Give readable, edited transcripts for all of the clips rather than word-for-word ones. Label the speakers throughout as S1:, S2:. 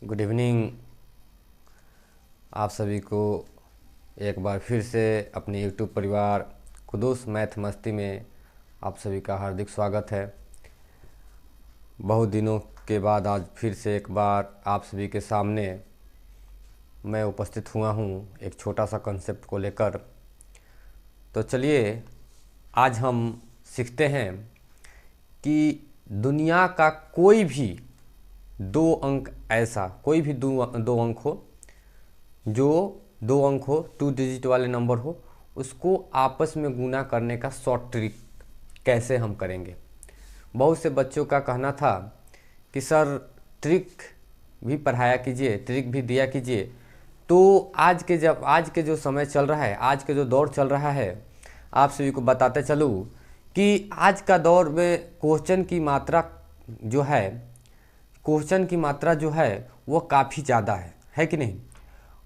S1: Good evening. आप सभी को एक बार फिर से अपने यूट्यूब परिवार कुदूस मैथ मस्ती में आप सभी का हार्दिक स्वागत है। बहुत दिनों के बाद आज फिर से एक बार आप सभी के सामने मैं उपस्थित हुआ हूँ एक छोटा सा कंसेप्ट को लेकर। तो चलिए आज हम सीखते हैं कि दुनिया का कोई भी दो अंक ऐसा, कोई भी दो अंक हो, जो दो अंक हो, 2 डिजिट वाले नंबर हो, उसको आपस में गुना करने का शॉर्ट ट्रिक कैसे हम करेंगे। बहुत से बच्चों का कहना था कि सर ट्रिक भी पढ़ाया कीजिए, ट्रिक भी दिया कीजिए। तो आज के जो समय चल रहा है, आज के जो दौर चल रहा है, आप सभी को बताते चलूँ कि आज का दौर में क्वेश्चन की मात्रा जो है वो काफ़ी ज़्यादा है कि नहीं।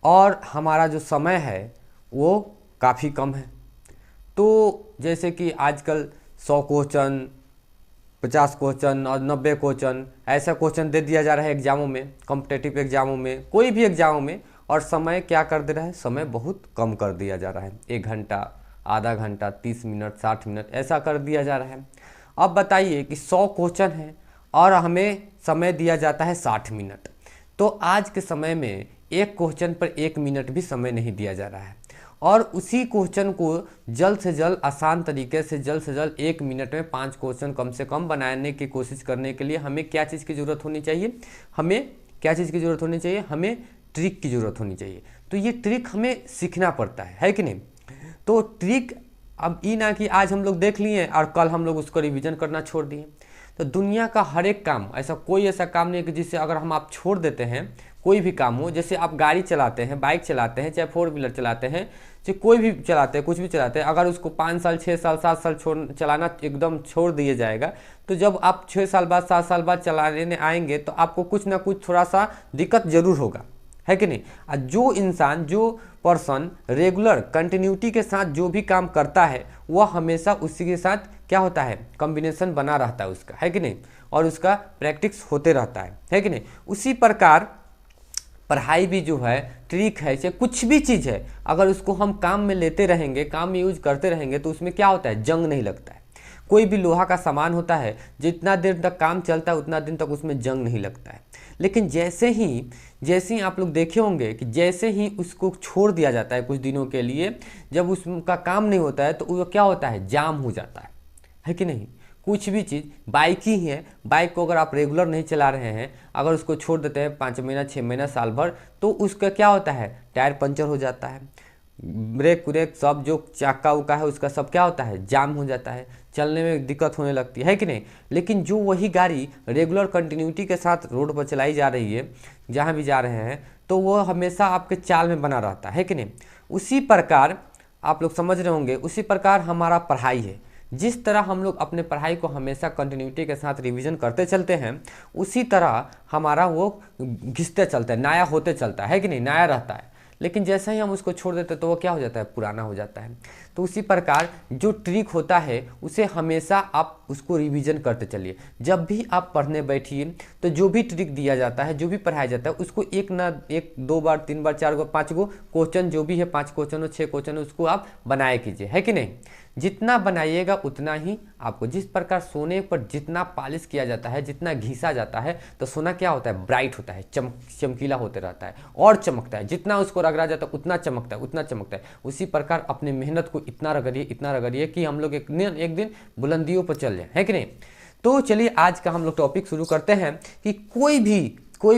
S1: और हमारा जो समय है वो काफ़ी कम है। तो जैसे कि आजकल 100 क्वेश्चन, 50 क्वेश्चन और 90 क्वेश्चन ऐसा क्वेश्चन दे दिया जा रहा है एग्जामों में, कॉम्पिटेटिव एग्जामों में, कोई भी एग्जामों में। और समय क्या कर दे रहा है, समय बहुत कम कर दिया जा रहा है। 1 घंटा, आधा घंटा, 30 मिनट, 60 मिनट ऐसा कर दिया जा रहा है। अब बताइए कि 100 क्वेश्चन है और हमें समय दिया जाता है 60 मिनट। तो आज के समय में एक क्वेश्चन पर 1 मिनट भी समय नहीं दिया जा रहा है। और उसी क्वेश्चन को जल्द से जल्द, आसान तरीके से जल्द 1 मिनट में 5 क्वेश्चन कम से कम बनाने की कोशिश करने के लिए हमें क्या चीज़ की ज़रूरत होनी चाहिए, हमें ट्रिक की ज़रूरत होनी चाहिए। तो ये ट्रिक हमें सीखना पड़ता है कि नहीं। तो ट्रिक अब ये ना कि आज हम लोग देख लिए और कल हम लोग उसको रिवीजन करना छोड़ दिए। तो दुनिया का हर एक काम, कोई ऐसा काम नहीं है कि जिससे अगर हम आप छोड़ देते हैं, कोई भी काम हो, जैसे आप गाड़ी चलाते हैं, बाइक चलाते हैं, चाहे 4 व्हीलर चलाते हैं, चाहे कोई भी चलाते हैं, कुछ भी चलाते हैं, अगर उसको 5 साल, 6 साल, 7 साल चलाना एकदम छोड़ दिया जाएगा, तो जब आप 6 साल बाद, 7 साल बाद चलाने आएंगे तो आपको कुछ ना कुछ थोड़ा सा दिक्कत जरूर होगा, है कि नहीं। जो पर्सन रेगुलर कंटिन्यूटी के साथ जो भी काम करता है वह हमेशा उसी के साथ क्या होता है, कॉम्बिनेशन बना रहता है उसका, है कि नहीं। और उसका प्रैक्टिस होते रहता है कि नहीं। उसी प्रकार पढ़ाई भी जो है ट्रिक है, चाहे कुछ भी चीज़ है, अगर उसको हम काम में लेते रहेंगे, काम में यूज करते रहेंगे, तो उसमें क्या होता है, जंग नहीं लगता है। कोई भी लोहा का सामान होता है, जितना देर तक काम चलता है उतना दिन तक उसमें जंग नहीं लगता है। लेकिन जैसे ही आप लोग देखे होंगे कि जैसे ही उसको छोड़ दिया जाता है कुछ दिनों के लिए, जब उसका काम नहीं होता है तो वो क्या होता है, जाम हो जाता है कि नहीं। कुछ भी चीज़, बाइक ही है, बाइक को अगर आप रेगुलर नहीं चला रहे हैं, अगर उसको छोड़ देते हैं 5 महीना, 6 महीना, साल भर, तो उसका क्या होता है, टायर पंचर हो जाता है, ब्रेक व्रेक सब जो चाका उका है उसका सब क्या होता है, जाम हो जाता है, चलने में दिक्कत होने लगती है कि नहीं। लेकिन जो वही गाड़ी रेगुलर कंटिन्यूटी के साथ रोड पर चलाई जा रही है, जहाँ भी जा रहे हैं, तो वो हमेशा आपके चाल में बना रहता है कि नहीं। उसी प्रकार आप लोग समझ रहे होंगे, उसी प्रकार हमारा पढ़ाई है। जिस तरह हम लोग अपने पढ़ाई को हमेशा कंटिन्यूटी के साथ रिवीजन करते चलते हैं, उसी तरह हमारा वो घिसते चलता है, नया होते चलता है कि नहीं, नया रहता है। लेकिन जैसे ही हम उसको छोड़ देते हैं तो वो क्या हो जाता है, पुराना हो जाता है। तो उसी प्रकार जो ट्रिक होता है उसे हमेशा आप उसको रिवीजन करते चलिए। जब भी आप पढ़ने बैठिए तो जो भी ट्रिक दिया जाता है, जो भी पढ़ाया जाता है, उसको एक 2 बार, 3 बार, 4 गो, 5 गो क्वेश्चन, जो भी है 5 क्वेश्चन हो, 6 क्वेश्चन, उसको आप बनाए कीजिए, है कि नहीं। जितना बनाइएगा उतना ही आपको, जिस प्रकार सोने पर जितना पॉलिश किया जाता है, जितना घिसा जाता है, तो सोना क्या होता है, ब्राइट होता है, चमकीला होते रहता है और चमकता है। जितना उसको रगड़ा जाता है उतना चमकता है, उतना चमकता है। उसी प्रकार अपनी मेहनत को इतना रगड़िए कि हम लोग एक दिन बुलंदियों पर चल जाए, है कि नहीं। तो चलिए आज का हम लोग टॉपिक शुरू करते हैं कि कोई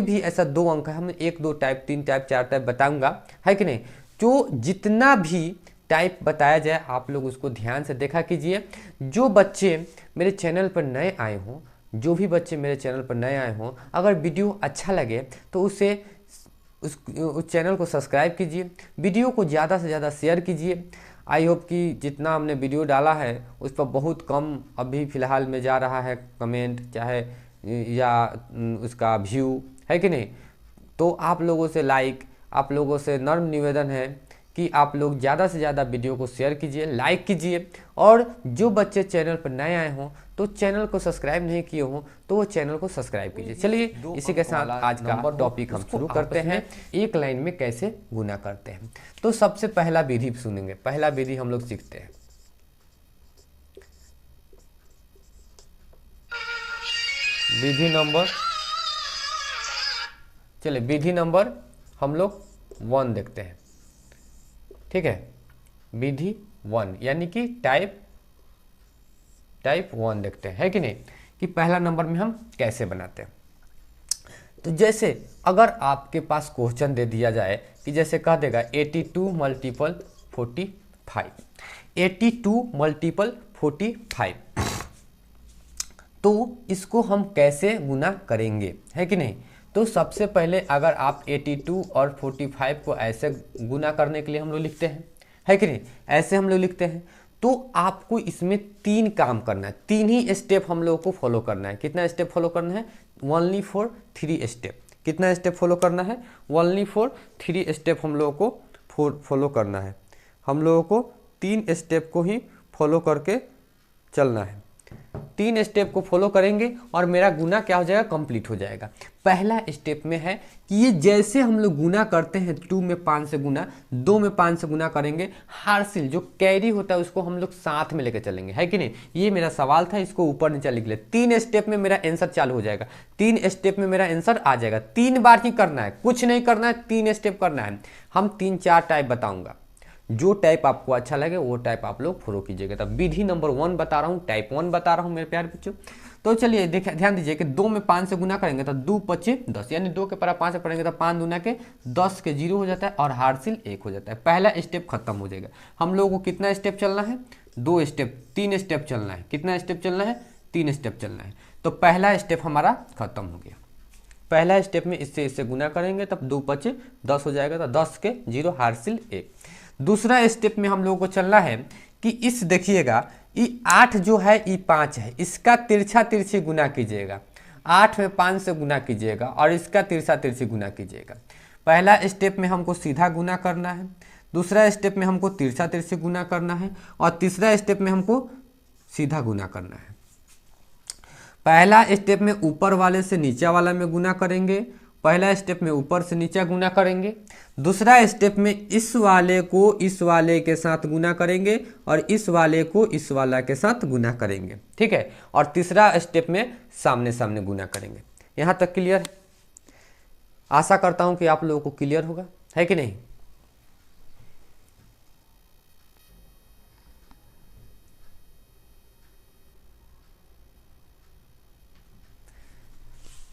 S1: भी ऐसा 2 अंक है, हम 1, 2 टाइप, 3 टाइप, 4 टाइप बताऊंगा, है कि नहीं। जो जितना भी टाइप बताया जाए आप लोग उसको ध्यान से देखा कीजिए। जो बच्चे मेरे चैनल पर नए आए हों, अगर वीडियो अच्छा लगे तो उस चैनल को सब्सक्राइब कीजिए, वीडियो को ज़्यादा से ज़्यादा शेयर कीजिए। आई होप कि जितना हमने वीडियो डाला है उस पर बहुत कम अभी फ़िलहाल में जा रहा है कमेंट, चाहे या उसका व्यू, है कि नहीं। तो आप लोगों से आप लोगों से नर्म निवेदन है कि आप लोग ज़्यादा से ज़्यादा वीडियो को शेयर कीजिए, लाइक कीजिए, और जो बच्चे चैनल पर नए आए हों तो चैनल को सब्सक्राइब नहीं किए हों तो वो चैनल को सब्सक्राइब कीजिए। चलिए इसी के साथ आज का टॉपिक हम शुरू करते हैं, एक लाइन में कैसे गुना करते हैं। तो सबसे पहला विधि सुनेंगे, पहला विधि हम लोग सीखते हैं। विधि नंबर, चलिए विधि नंबर हम लोग 1 देखते हैं, ठीक है। विधि 1 यानी कि टाइप 1 देखते हैं, है कि नहीं, कि पहला नंबर में हम कैसे बनाते हैं। तो जैसे अगर आपके पास क्वेश्चन दे दिया जाए कि जैसे कह देगा 82 मल्टीपल 45, 82 मल्टीपल 45, तो इसको हम कैसे गुना करेंगे, है कि नहीं। तो सबसे पहले अगर आप 82 और 45 को ऐसे गुना करने के लिए हम लोग लिखते हैं, है कि नहीं, ऐसे हम लोग लिखते हैं, तो आपको इसमें 3 काम करना है, 3 ही स्टेप हम लोगों को फॉलो करना है। कितना स्टेप फॉलो करना है, ओनली फॉर 3 स्टेप। कितना स्टेप फॉलो करना है, ओनली फॉर 3 स्टेप हम लोगों को फॉलो करना है। हम लोगों को 3 स्टेप को ही फॉलो करके चलना है। 3 स्टेप को फॉलो करेंगे और मेरा गुना क्या हो जाएगा, कंप्लीट हो जाएगा। पहला स्टेप में है कि ये जैसे हम लोग गुना करते हैं 2 में 5 से गुना, 2 में 5 से गुना करेंगे, हार्सिल जो कैरी होता है उसको हम लोग साथ में लेकर चलेंगे, है कि नहीं। ये मेरा सवाल था, इसको ऊपर नीचे लिख ले। 3 स्टेप में मेरा आंसर चालू हो जाएगा, 3 स्टेप में मेरा आंसर आ जाएगा। 3 बार ही करना है, कुछ नहीं करना है, 3 स्टेप करना है। हम 3-4 टाइप बताऊंगा, जो टाइप आपको अच्छा लगे वो टाइप आप लोग फॉलो कीजिएगा। तब विधि नंबर 1 बता रहा हूँ, टाइप 1 बता रहा हूँ मेरे प्यारे बच्चों। तो चलिए देखिए, ध्यान दीजिए कि 2 में 5 से गुना करेंगे तो 2 5 10, यानी 2 के परा 5 से पढ़ेंगे तो 5 दूना के 10 के 0 हो जाता है और हार्सिल 1 हो जाता है। पहला स्टेप खत्म हो जाएगा। हम लोगों को कितना स्टेप चलना है, 2 स्टेप, 3 स्टेप चलना है। कितना स्टेप चलना है, 3 स्टेप चलना है। तो पहला स्टेप हमारा खत्म हो गया। पहला स्टेप में इससे गुना करेंगे तब 2 5 10 हो जाएगा, तो 10 के 0 हार्सिल 1। दूसरा स्टेप में हम लोगों को चलना है कि इस देखिएगा, ये 8 जो है ये 5 है, इसका तिरछा तिरछी गुना कीजिएगा। 8 में 5 से गुना कीजिएगा और इसका तिरछा तिरछी गुना कीजिएगा। पहला स्टेप में हमको सीधा गुना करना है, दूसरा स्टेप में हमको तिरछा तिरछी गुना करना है, और तीसरा स्टेप में हमको सीधा गुना करना है। पहला स्टेप में ऊपर वाले से नीचा वाला में गुना करेंगे, पहला स्टेप में ऊपर से नीचा गुना करेंगे, दूसरा स्टेप में इस वाले को इस वाले के साथ गुना करेंगे और इस वाले को इस वाला के साथ गुना करेंगे, ठीक है। और तीसरा स्टेप में सामने सामने गुना करेंगे। यहाँ तक क्लियर है? आशा करता हूँ कि आप लोगों को क्लियर होगा, है कि नहीं।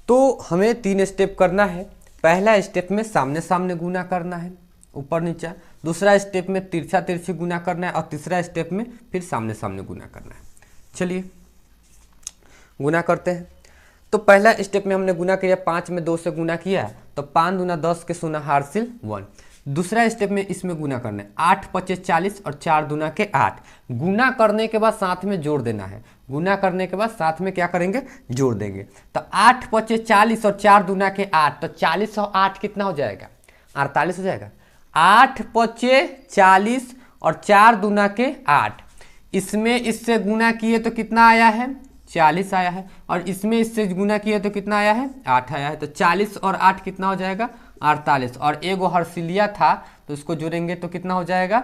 S1: तो हमें 3 स्टेप करना है। पहला स्टेप में सामने सामने गुना करना है, ऊपर नीचा, दूसरा स्टेप में तिरछा तिरछी गुना करना है, और तीसरा स्टेप में फिर सामने सामने गुना करना है। चलिए गुना करते हैं। तो पहला स्टेप में हमने गुना किया, 5 में 2 से गुना किया तो 5 दूना 10 के 0 हार्सिल 1। दूसरा स्टेप में इसमें गुना करना है, 8 5 40 और 4 दूना के 8। गुना करने के बाद साथ में जोड़ देना है, गुना करने के बाद साथ में क्या करेंगे, जोड़ देंगे। तो 8 5 40 और 4 दूना के 8, तो 40 और 8 कितना हो जाएगा, 48 हो जाएगा। 8 5 40 और 4 दूना के 8, इसमें इससे गुना किए तो कितना आया है, 40 आया है, और इसमें इससे गुना किए तो कितना आया है, 8 आया है। तो 40 और 8 कितना हो जाएगा, 48, और एगो हर्सिलिया था तो उसको जोड़ेंगे तो कितना हो जाएगा,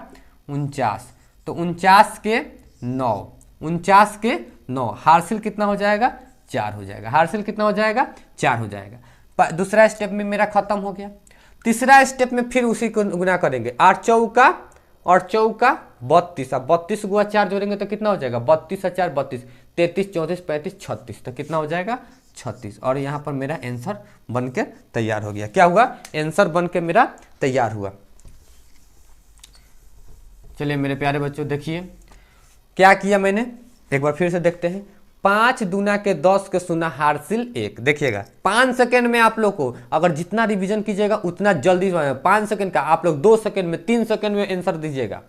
S1: 49। तो 49 के 9, 49 के 9, हार्सिल कितना हो जाएगा, 4 हो जाएगा। हार्सिल कितना हो जाएगा, 4 हो जाएगा। दूसरा स्टेप में मेरा खत्म हो गया। तीसरा स्टेप में फिर उसी को गुना करेंगे, 8 चौका और चौका 32, 32 गुआ 4 जोड़ेंगे तो कितना हो जाएगा, 32 और 4 32, 33 34 35 36, तो कितना हो जाएगा, 36। और यहाँ पर मेरा आंसर बन के तैयार हो गया। क्या हुआ, आंसर बन के मेरा तैयार हुआ। चलिए मेरे प्यारे बच्चों देखिए क्या किया मैंने, एक बार फिर से देखते हैं। 5 दूना के 10 के 0 हार्सिल 1। देखिएगा 5 सेकेंड में आप लोग को अगर जितना रिवीजन कीजिएगा उतना जल्दी, 5 सेकेंड का आप लोग 2 सेकेंड में 3 सेकेंड में आंसर दीजिएगा।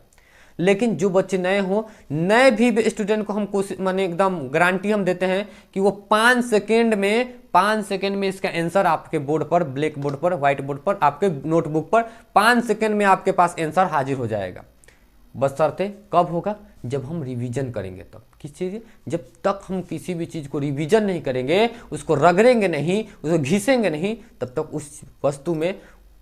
S1: लेकिन जो बच्चे नए हों, नए भी स्टूडेंट को हम कोशिश माने एकदम गारंटी हम देते हैं कि वो 5 सेकेंड में इसका आंसर आपके बोर्ड पर, ब्लैक बोर्ड पर, व्हाइट बोर्ड पर, आपके नोटबुक पर 5 सेकेंड में आपके पास आंसर हाजिर हो जाएगा। बशर्ते कब होगा? जब हम रिवीजन करेंगे तब। किस चीज़? जब तक हम किसी भी चीज़ को रिवीजन नहीं करेंगे, उसको रगड़ेंगे नहीं, उसको घिसेंगे नहीं, तब तक उस वस्तु में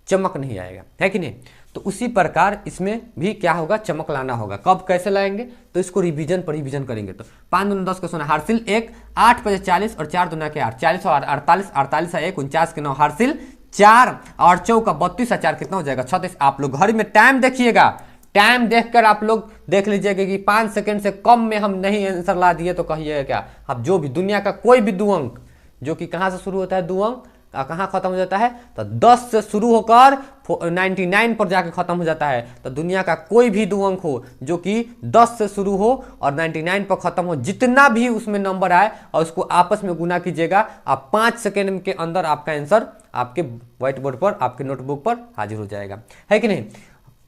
S1: चमक नहीं आएगा, है कि नहीं? तो उसी प्रकार इसमें भी क्या होगा? चमक लाना होगा। कब कैसे लाएंगे? तो इसको रिवीजन पर रिवीजन करेंगे। तो 5 दूना 10 का सोना हासिल 1, 8 5 40 और 4 दूना के 8, 40 और 48, 48 1 49 के 9 हासिल 4 और 4 का 32 और 4 कितना हो जाएगा? 36। आप लोग घर में टाइम देखिएगा, टाइम देखकर आप लोग देख लीजिएगा कि 5 सेकंड से कम में हम नहीं आंसर ला दिए तो कहिएगा क्या? अब जो भी दुनिया का कोई भी दो अंक जो कि कहाँ से शुरू होता है, दो अंक कहाँ खत्म हो जाता है? तो 10 से शुरू होकर 99 पर जाके खत्म हो जाता है। तो दुनिया का कोई भी दो अंक हो जो कि 10 से शुरू हो और 99 पर खत्म हो, जितना भी उसमें नंबर आए और उसको आपस में गुना कीजिएगा, आप 5 सेकेंड के अंदर आपका आंसर आपके व्हाइट बोर्ड पर, आपके नोटबुक पर हाजिर हो जाएगा, है कि नहीं?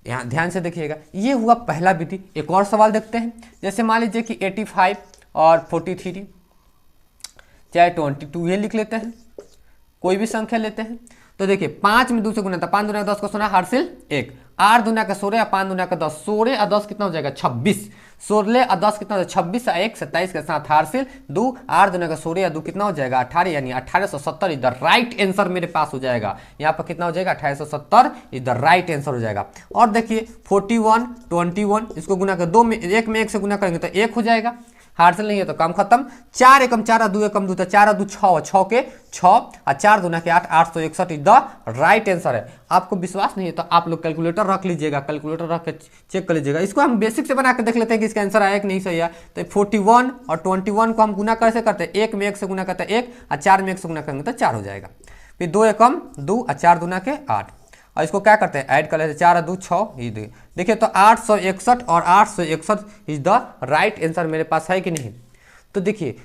S1: यहाँ ध्यान से देखिएगा, ये हुआ पहला विधि। एक और सवाल देखते हैं। जैसे मान लीजिए कि 85 और 43 चाहे 22 ये लिख लेते हैं, कोई भी संख्या लेते हैं। तो देखिए 5 में 2 से गुना था, 5 दूना का 10 का सोना हासिल 1, 8 दूना का 16 और 5 दूना का 10, 16 और 10 कितना हो जाएगा? 26, 16 और 10 कितना हो जाएगा? 26 और 1 27 के साथ हासिल 2, 8 दूना का 16 और 2 कितना हो जाएगा? 18, यानी 1870 इज द राइट आंसर मेरे पास हो जाएगा। यहाँ पर कितना हो जाएगा? 1870 इज द राइट आंसर हो जाएगा। और देखिए 41 21 इसको गुना कर 2 में 1 में 1 से गुना करेंगे तो 1 हो जाएगा, हासिल नहीं है तो काम खत्म। 4 एकम 4 और 2 एकम 2, तो 4 और 2 6, 6 के 6 और 4 दूना के 8, 861 इज द राइट आंसर है। आपको विश्वास नहीं है तो आप लोग कैलकुलेटर रख लीजिएगा, कैलकुलेटर रख के चेक कर लीजिएगा। इसको हम बेसिक से बना के देख लेते हैं कि इसका आंसर आया कि नहीं सही है। तो 41 और 21 को हम गुना कैसे करते हैं? 1 में 1 से गुना करते हैं 1 और 4 में 1 से गुना करेंगे तो 4 हो जाएगा। फिर 2 एकम 2 और 4 दूना के 8, और इसको क्या करते हैं? ऐड कर लेते हैं, 4 और 2 6 ये देखिए तो 861 और 861 इज द राइट आंसर मेरे पास है कि नहीं? तो देखिए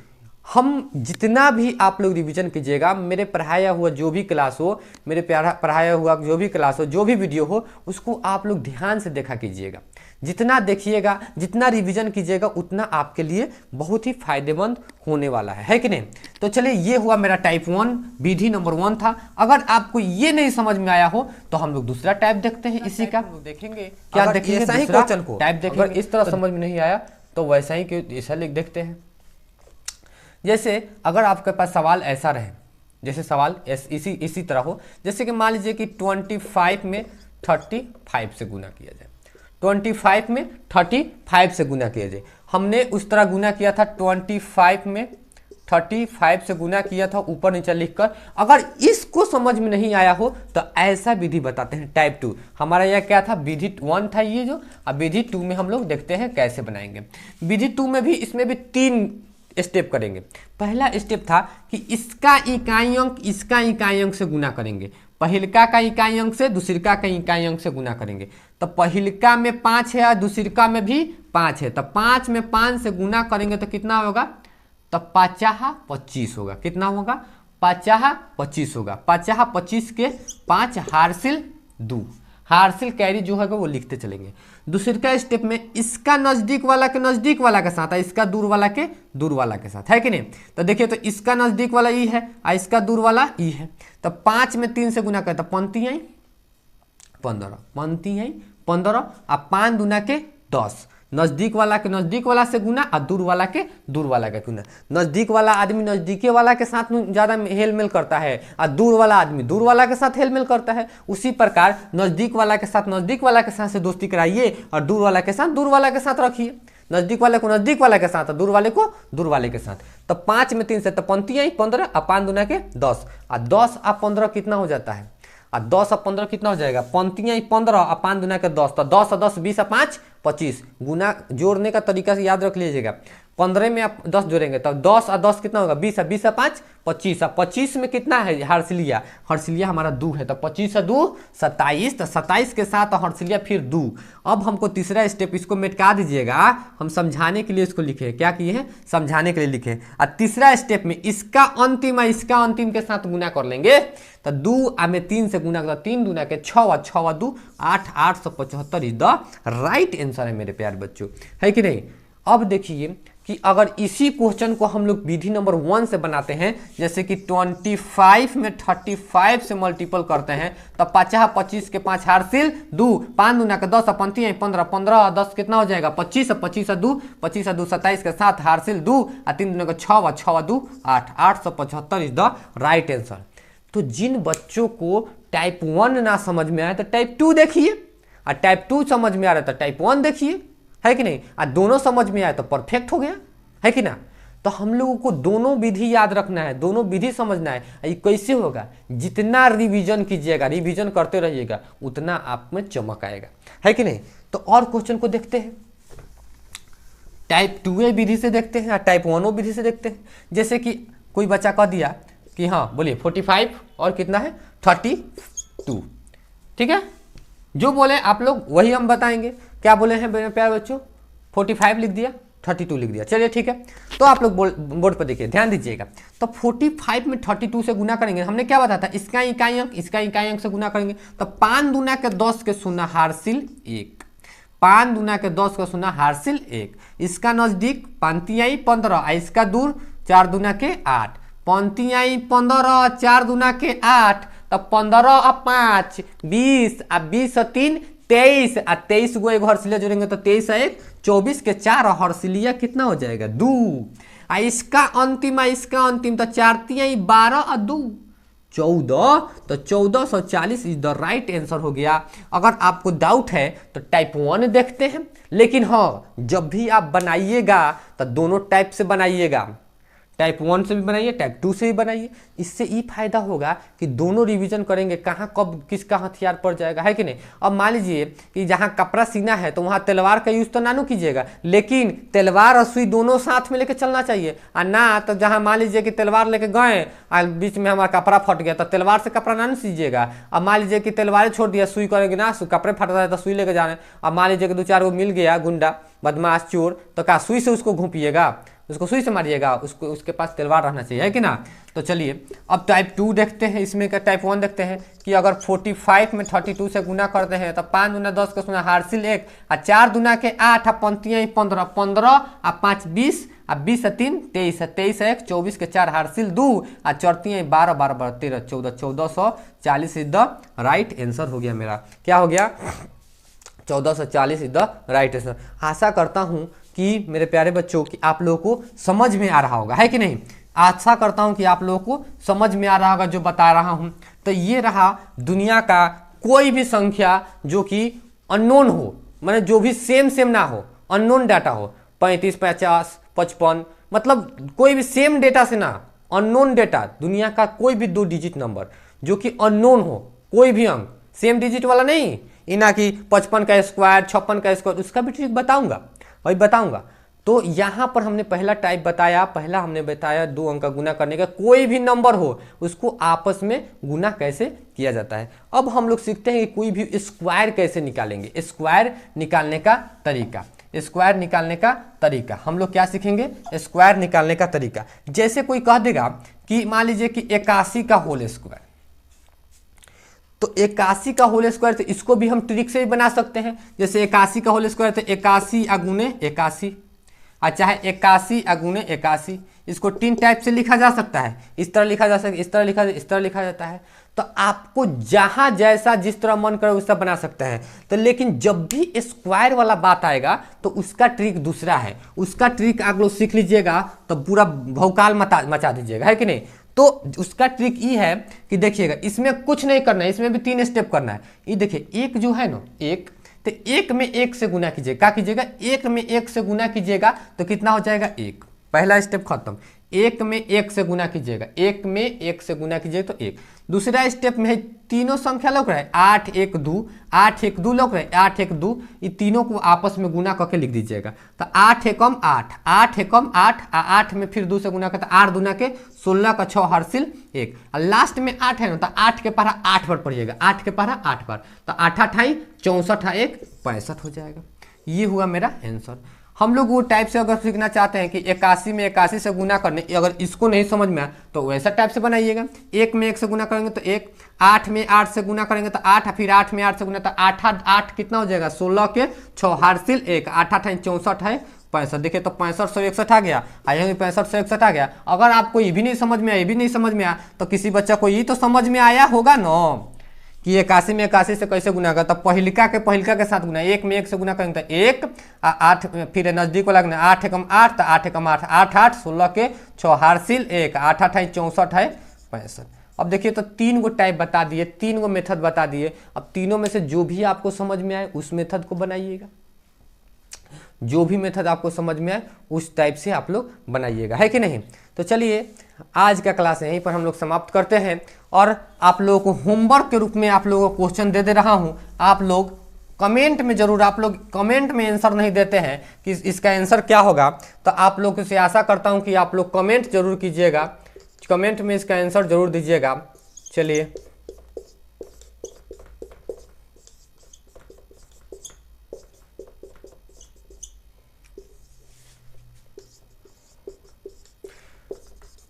S1: हम जितना भी आप लोग रिवीजन कीजिएगा, मेरे पढ़ाया हुआ जो भी क्लास हो, मेरे पढ़ाया हुआ जो भी क्लास हो, जो भी वीडियो हो, उसको आप लोग ध्यान से देखा कीजिएगा। जितना देखिएगा, जितना रिवीजन कीजिएगा, उतना आपके लिए बहुत ही फायदेमंद होने वाला है कि नहीं? तो चलिए ये हुआ मेरा टाइप 1 विधि नंबर 1 था। अगर आपको ये नहीं समझ में आया हो तो हम लोग दूसरा टाइप देखते हैं इसी का। देखेंगे क्या? देखेंगे ऐसा ही क्वेश्चन को टाइप देखेंगे। अगर इस तरह समझ में नहीं आया तो वैसा ही ऐसा लिख देखते हैं। जैसे अगर आपके पास सवाल ऐसा रहे, जैसे सवाल इसी तरह हो, जैसे कि मान लीजिए कि 25 में 35 से गुना किया जाए, 25 में 35 से गुना किया जाए। हमने उस तरह गुना किया था, 25 में 35 से गुना किया था ऊपर नीचे लिखकर। अगर इसको समझ में नहीं आया हो तो ऐसा विधि बताते हैं टाइप 2। हमारा यह क्या था? विधि 1 था ये जो। अब विधि 2 में हम लोग देखते हैं कैसे बनाएंगे। विधि 2 में भी इसमें भी 3 स्टेप करेंगे। पहला स्टेप था कि इसका इकाई अंक इसका इकाई अंक से गुना करेंगे। पहिलका का इकाई अंक से दूसरका का इकाई अंक से गुना करेंगे। तो पहिलका में 5 है और दूसरका में भी 5 है, तो 5 में 5 से गुना करेंगे तो कितना होगा? तो 5 25 होगा। कितना होगा? 5 25 होगा। 5 25 के 5 हासिल 2, हासिल कैरी जो है वो लिखते चलेंगे। दूसरे स्टेप में इसका नजदीक वाला के नजदीक वाला के साथ, इसका दूर वाला के दूर वाला के साथ, है कि नहीं? तो देखिए तो इसका नजदीक वाला ई है और इसका दूर वाला ई है। तो 5 में 3 से गुना करते, पंक्ति आई 15, पंक्ति आई 15 और 5 दूना के 10, नजदीक वाला के नजदीक वाला से गुना और दूर वाला के दूर वाला के गुना। नजदीक वाला आदमी नजदीके वाला के साथ ज़्यादा हेल मेल करता है और दूर वाला आदमी दूर वाला के साथ हेल मेल करता है। उसी प्रकार नजदीक वाला के साथ नजदीक वाला के साथ से दोस्ती कराइए और दूर वाला के साथ दूर वाला के साथ रखिए। नजदीक वाले को नजदीक वाला के साथ और दूर वाले को दूर वाले के साथ। तो 5 में 3 से तो पंक्ति आई 15 और 5 दूना के 10 और 10 और 15 कितना हो जाता है? और 10 और 15 कितना हो जाएगा? पंक्तियाँ 15 और 5 दूना के 10, तो 10 और 10 20 और 5 25। गुना जोड़ने का तरीका से याद रख लीजिएगा। 15 में आप 10 जोड़ेंगे तो 10 और 10 कितना होगा 20 है, 20 है 5 25 है, 25 में कितना है हर्षिलिया, हर्षिलिया हमारा 2 है तो 25 है 2 27, तो 27 के साथ हर्षिलिया फिर 2। अब हमको तीसरा स्टेप इसको मिटा दीजिएगा, हम समझाने के लिए इसको लिखे, क्या किए हैं समझाने के लिए लिखे। और तीसरा स्टेप में इसका अंतिम है, इसका अंतिम के साथ गुना कर लेंगे तो 2 में 3 से गुना कर 3 दूना के 6 6 2 8 875 इज द राइट आंसर है मेरे प्यारे बच्चों, है कि नहीं। अब देखिए कि अगर इसी क्वेश्चन को हम लोग विधि नंबर 1 से बनाते हैं, जैसे कि 25 में 35 से मल्टीपल करते हैं तो 50 25 के 5 हासिल 2 5 दूना के 10 पंती 15 15 10 कितना हो जाएगा 25 25 2 25 2 27 के साथ हासिल 2 और 3 दूना के 6 6 2 8 875 इज द राइट आंसर। तो जिन बच्चों को टाइप 1 ना समझ में आए तो टाइप 2 देखिए, और टाइप 2 समझ में आ रहा है तो टाइप 1 देखिए, है कि नहीं। और दोनों समझ में आए तो परफेक्ट हो गया, है कि ना। तो हम लोगों को दोनों विधि याद रखना है, दोनों विधि समझना है। ये कैसे होगा, जितना रिवीजन कीजिएगा, रिवीजन करते रहिएगा, उतना आप में चमक आएगा, है कि नहीं। तो और क्वेश्चन को देखते हैं, टाइप 2 विधि से देखते हैं और टाइप 1 विधि से देखते हैं। जैसे कि कोई बच्चा कह दिया कि हाँ बोलिए 45 और कितना है 32, ठीक है। जो बोले आप लोग वही हम बताएंगे। क्या बोले हैं मेरे प्यारे बच्चों, 45 लिख दिया, 32 लिख दिया, चलिए ठीक है। तो आप लोग बोर्ड पर देखिए, ध्यान दीजिएगा। तो 45 में 32 से गुना करेंगे, हमने क्या बताया था, इसका इकाई अंक इसका इकाई अंक से गुना करेंगे तो 5 दूना के 10 के शून्य हासिल 1, 5 दूना के 10 का शून्य हासिल 1, इसका नजदीक पंक्तियाई 15, इसका दूर 4 दूना के 8, पंक्तियाई 15 4 दूना के 8 तो 15 और 5 20 और 20 और 3 23 और 23 को एक हर्षिलिया जोड़ेंगे तो 23 और 1 24 के 4 और हर्षिलिया कितना हो जाएगा 2। इसका अंतिम तो 4 3 12 और 2 14, तो 1440 इज द राइट आंसर हो गया। अगर आपको डाउट है तो टाइप 1 देखते हैं, लेकिन हाँ जब भी आप बनाइएगा तो दोनों टाइप से बनाइएगा, टाइप 1 से भी बनाइए, टाइप 2 से भी बनाइए। इससे ये फायदा होगा कि दोनों रिवीजन करेंगे, कहाँ कब किसका हथियार पड़ जाएगा, है कि नहीं। अब मान लीजिए कि जहाँ कपड़ा सीना है तो वहाँ तलवार का यूज़ तो ना कीजिएगा, लेकिन तलवार और सुई दोनों साथ में लेके चलना चाहिए। और ना तो जहाँ मान लीजिए कि तलवार लेके गए और बीच में हमारा कपड़ा फट गया तो तलवार से कपड़ा ना सीजिएगा। अब मान लीजिए कि तलवार छोड़ दिया, सुई करेंगे ना, कपड़े फट रहा है तो सुई लेके जाना है। अब मान लीजिए कि 2-4 को मिल गया गुंडा बदमाश चोर, तो क्या सुई से उसको घूपिएगा, उसको सुई से मारिएगा, उसको उसके पास तलवार रहना चाहिए, है कि ना। तो चलिए अब टाइप 2 देखते हैं, इसमें का टाइप 1 देखते हैं कि अगर 45 में 32 से गुना करते हैं तो 5 दूना 10 का शून्य हासिल 1 और 4 दूना के 8 और पंक्तियाँ 15 15 और 5 20 और 20 और 3 23 23 1 24 के 4 हासिल 2 और चौथियाँ 12 12 12 13 14 1440 इज द राइट आंसर हो गया मेरा। क्या हो गया 1440 इज द राइट आंसर। आशा करता हूँ कि मेरे प्यारे बच्चों कि आप लोगों को समझ में आ रहा होगा, है कि नहीं। आशा करता हूं कि आप लोगों को समझ में आ रहा होगा जो बता रहा हूं। तो ये रहा दुनिया का कोई भी संख्या जो कि अननोन हो, माने जो भी सेम ना हो, अननोन डाटा हो, 35 50 55, मतलब कोई भी सेम डेटा से ना, अननोन डेटा, दुनिया का कोई भी 2 डिजिट नंबर जो कि अननोन हो, कोई भी अंक सेम डिजिट वाला नहीं, इना कि 55 का स्क्वायर 56 का स्क्वायर, उसका भी ट्रिक बताऊंगा, वही बताऊंगा। तो यहाँ पर हमने पहला टाइप बताया, पहला हमने बताया 2 अंक का गुना करने का, कोई भी नंबर हो उसको आपस में गुना कैसे किया जाता है। अब हम लोग सीखते हैं कि कोई भी स्क्वायर कैसे निकालेंगे, स्क्वायर निकालने का तरीका, स्क्वायर निकालने का तरीका हम लोग क्या सीखेंगे, स्क्वायर निकालने का तरीका। जैसे कोई कह देगा कि मान लीजिए कि 81 का होल स्क्वायर, तो 81 का होल स्क्वायर, तो इसको भी हम ट्रिक से भी बना सकते हैं। जैसे 81 का होल स्क्वायर तो 81 अगुने 81, अच्छा है 81 अगुने 81, इसको 3 टाइप से लिखा जा सकता है, इस तरह लिखा जा सकता है, इस तरह लिखा जाता है। तो आपको जहां जैसा जिस तरह मन करे उसका बना सकते हैं। तो लेकिन जब भी स्क्वायर वाला बात आएगा तो उसका ट्रिक दूसरा है, उसका ट्रिक आप लोग सीख लीजिएगा तो पूरा भौकाल मचा दीजिएगा, है कि नहीं। तो उसका ट्रिक ये है कि देखिएगा, इसमें कुछ नहीं करना है, इसमें भी 3 स्टेप करना है। ये देखिए एक जो है ना, एक, तो 1 में 1 से गुना कीजिएगा, क्या कीजिएगा 1 में 1 से गुना कीजिएगा तो कितना हो जाएगा 1, पहला स्टेप खत्म। एक में एक से गुना कीजिएगा, एक में एक से गुना कीजिएगा तो एक। दूसरा स्टेप में है तीनों संख्या लोग रहे 8 1 2, 8 1 2 लोग रहे 8 1 2, ये तीनों को आपस में गुना करके लिख दीजिएगा। तो 8 एकम 8, 8 एकम 8, 8 में फिर 2 से गुना करते 8 दूना के 16 का 6 हासिल 1, और लास्ट में 8 है ना, तो 8 के पढ़ा 8 बार पढ़िएगा, 8 के पढ़ा 8 बार, तो 8 8 64 1 65 हो जाएगा। ये हुआ मेरा आंसर। हम लोग वो टाइप से अगर सीखना चाहते हैं कि 81 में 81 से गुना करने, अगर इसको नहीं समझ में आए तो वैसा टाइप से बनाइएगा। 1 में 1 से गुना करेंगे तो 1, 8 में 8 से गुना करेंगे तो 8, फिर 8 में 8 से गुना तो 8 8 कितना हो जाएगा 16 के 6 हासिल 1, 8 8 64 है 65। देखिए तो 65 161 आ गया, यहाँ भी 65 161 आ गया। अगर आपको ये भी नहीं समझ में आया, ये भी नहीं समझ में आया, तो किसी बच्चा को ये तो समझ में आया होगा ना कि 81 में 81 से कैसे गुना कर, तब पहिलका के साथ गुना, 1 में 1 से गुना करेंगे तो 1, 8 फिर नजदीक वाला गुना 8 एकम 8, तो 8 एकम 8, 8 8 16 के 6 हासिल 1, 8 8 64 है 65। अब देखिए तो 3 गो टाइप बता दिए, 3 गो मेथड बता दिए। अब तीनों में से जो भी आपको समझ में आए उस मेथड को बनाइएगा, जो भी मेथड आपको समझ में आए उस टाइप से आप लोग बनाइएगा, है कि नहीं। तो चलिए आज का क्लास यहीं पर हम लोग समाप्त करते हैं, और आप लोगों को होमवर्क के रूप में आप लोगों को क्वेश्चन दे रहा हूं। आप लोग कमेंट में जरूर, आप लोग कमेंट में आंसर नहीं देते हैं कि इसका आंसर क्या होगा, तो आप लोगों से आशा करता हूं कि आप लोग कमेंट जरूर कीजिएगा, कमेंट में इसका आंसर जरूर दीजिएगा। चलिए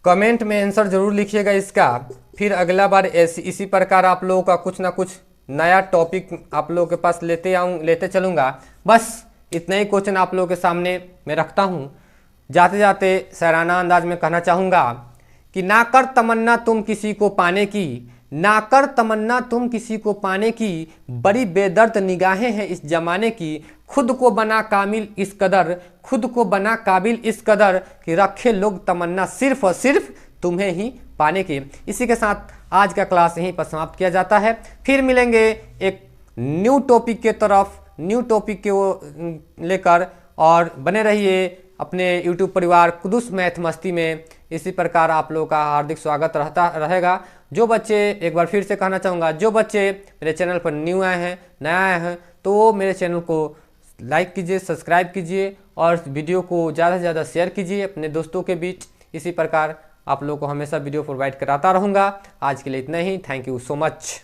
S1: कमेंट में आंसर जरूर लिखिएगा इसका। फिर अगला बार इसी प्रकार आप लोगों का कुछ ना कुछ नया टॉपिक आप लोगों के पास लेते चलूँगा। बस इतना ही क्वेश्चन आप लोगों के सामने मैं रखता हूँ। जाते जाते सराहना अंदाज में कहना चाहूँगा कि ना कर तमन्ना तुम किसी को पाने की, ना कर तमन्ना तुम किसी को पाने की, बड़ी बेदर्द निगाहें हैं इस जमाने की, खुद को बना काबिल इस कदर, खुद को बना काबिल इस कदर कि रखे लोग तमन्ना सिर्फ और सिर्फ तुम्हें ही पाने की। इसी के साथ आज का क्लास यहीं पर समाप्त किया जाता है। फिर मिलेंगे एक न्यू टॉपिक के तरफ, न्यू टॉपिक के वो लेकर, और बने रहिए अपने YouTube परिवार कुदूस मैथ मस्ती में। इसी प्रकार आप लोगों का हार्दिक स्वागत रहेगा। जो बच्चे, एक बार फिर से कहना चाहूँगा, जो बच्चे मेरे चैनल पर न्यू आए हैं, नया आए हैं, तो मेरे चैनल को लाइक कीजिए, सब्सक्राइब कीजिए, और वीडियो को ज़्यादा से ज़्यादा शेयर कीजिए अपने दोस्तों के बीच। इसी प्रकार आप लोगों को हमेशा वीडियो प्रोवाइड कराता रहूँगा। आज के लिए इतना ही। Thank you so much.